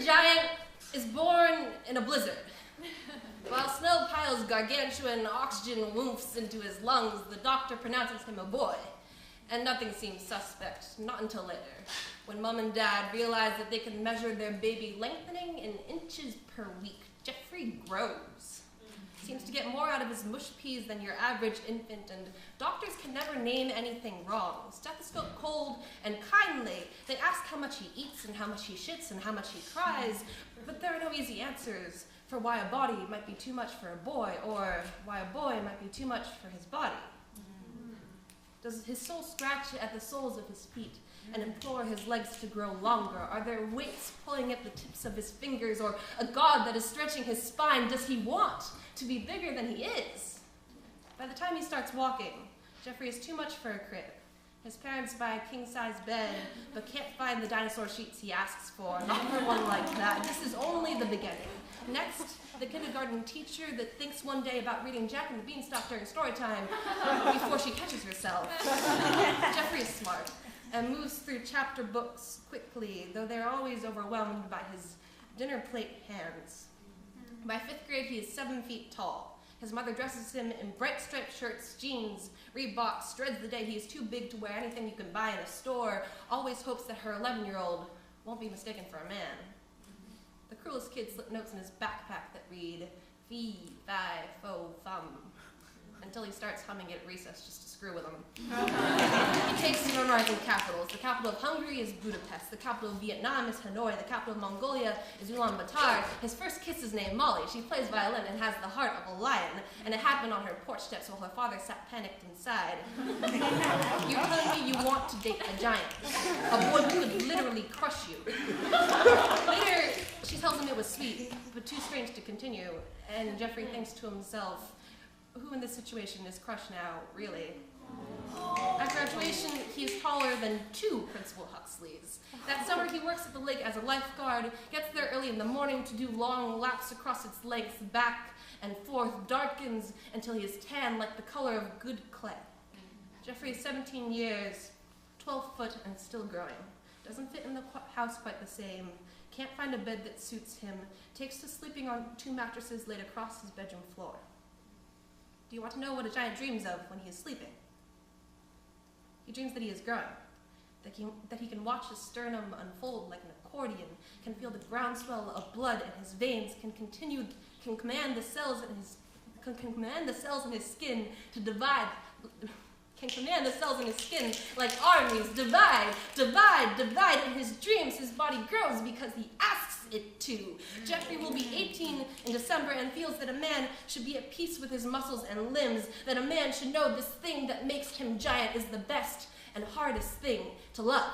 giant is born in a blizzard. While snow piles gargantuan oxygen woofs into his lungs, the doctor pronounces him a boy. And nothing seems suspect, not until later, when Mom and Dad realize that they can measure their baby lengthening in inches per week. Jeffrey grows. Seems to get more out of his mush peas than your average infant, and doctors can never name anything wrong. Stethoscope cold and kindly, they ask how much he eats and how much he shits and how much he cries, but there are no easy answers for why a body might be too much for a boy, or why a boy might be too much for his body. Does his soul scratch at the soles of his feet and implore his legs to grow longer? Are there weights pulling at the tips of his fingers, or a god that is stretching his spine? Does he want to be bigger than he is? By the time he starts walking, Jeffrey is too much for a crib. His parents buy a king-size bed, but can't find the dinosaur sheets he asks for. Not for one like that. This is only the beginning. Next, the kindergarten teacher that thinks one day about reading Jack and the Beanstalk during story time before she catches herself. Jeffrey is smart and moves through chapter books quickly, though they're always overwhelmed by his dinner plate hands. By 5th grade, he is 7 feet tall. His mother dresses him in bright striped shirts, jeans, Reeboks, dreads the day he is too big to wear anything you can buy in a store, always hopes that her 11-year-old won't be mistaken for a man. The cruelest kid slipped notes in his backpack that read, fee, fi, fo, fum, until he starts humming it at recess just to screw with him. He takes memorizing capitals. The capital of Hungary is Budapest. The capital of Vietnam is Hanoi. The capital of Mongolia is Ulaanbaatar. His first kiss is named Molly. She plays violin and has the heart of a lion, and it happened on her porch steps while her father sat panicked inside. You're telling me you want to date a giant, a boy who could literally crush you. Later, she tells him it was sweet, but too strange to continue, and Jeffrey thinks to himself, who in this situation is crushed now, really? At graduation, he is taller than 2 Principal Huxleys. That summer, he works at the lake as a lifeguard, gets there early in the morning to do long laps across its length, back and forth, darkens until he is tan like the color of good clay. Jeffrey is 17 years, 12 foot and still growing. Doesn't fit in the house quite the same. Can't find a bed that suits him. Takes to sleeping on 2 mattresses laid across his bedroom floor. Do you want to know what a giant dreams of when he is sleeping? He dreams that he is growing, that he can watch his sternum unfold like an accordion, can feel the groundswell of blood in his veins, can command the cells in his skin to divide, can command the cells in his skin like armies, divide. In his dreams, his body grows because he asks it to. Jeffrey will be 18 in December and feels that a man should be at peace with his muscles and limbs, that a man should know this thing that makes him giant is the best and hardest thing to love.